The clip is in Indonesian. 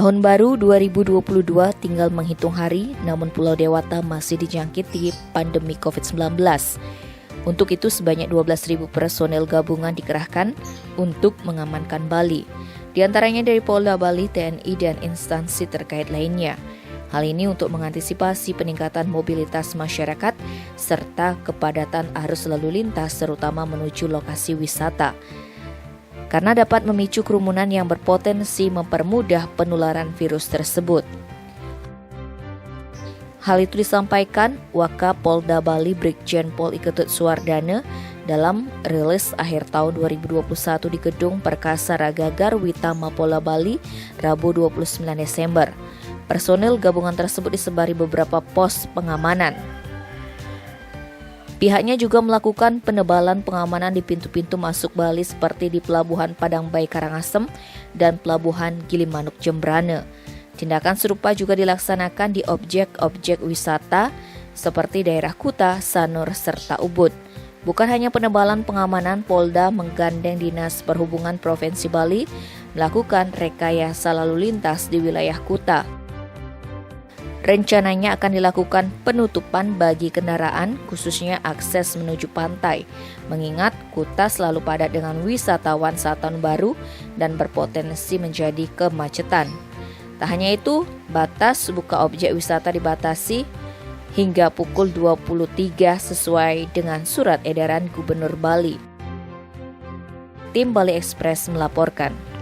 Tahun baru 2022 tinggal menghitung hari, namun Pulau Dewata masih dijangkiti pandemi COVID-19. Untuk itu sebanyak 12.000 personel gabungan dikerahkan untuk mengamankan Bali. Di antaranya dari Polda Bali, TNI, dan instansi terkait lainnya. Hal ini untuk mengantisipasi peningkatan mobilitas masyarakat serta kepadatan arus lalu lintas terutama menuju lokasi wisata. Karena dapat memicu kerumunan yang berpotensi mempermudah penularan virus tersebut. Hal itu disampaikan Wakapolda Bali Brigjen Pol Iketut Suwardana dalam rilis akhir tahun 2021 di Gedung Perkasa Raga Garwita Mapolda Bali, Rabu 29 Desember. Personil gabungan tersebut disebari beberapa pos pengamanan. Pihaknya juga melakukan penebalan pengamanan di pintu-pintu masuk Bali seperti di Pelabuhan Padang Bayi Karangasem dan Pelabuhan Gilimanuk Jembrana. Tindakan serupa juga dilaksanakan di objek-objek wisata seperti daerah Kuta, Sanur, serta Ubud. Bukan hanya penebalan pengamanan, Polda menggandeng Dinas Perhubungan Provinsi Bali melakukan rekayasa lalu lintas di wilayah Kuta. Rencananya akan dilakukan penutupan bagi kendaraan, khususnya akses menuju pantai, mengingat Kuta selalu padat dengan wisatawan saat tahun baru dan berpotensi menjadi kemacetan. Tak hanya itu, batas buka objek wisata dibatasi hingga pukul 23 sesuai dengan surat edaran Gubernur Bali. Tim Bali Express melaporkan.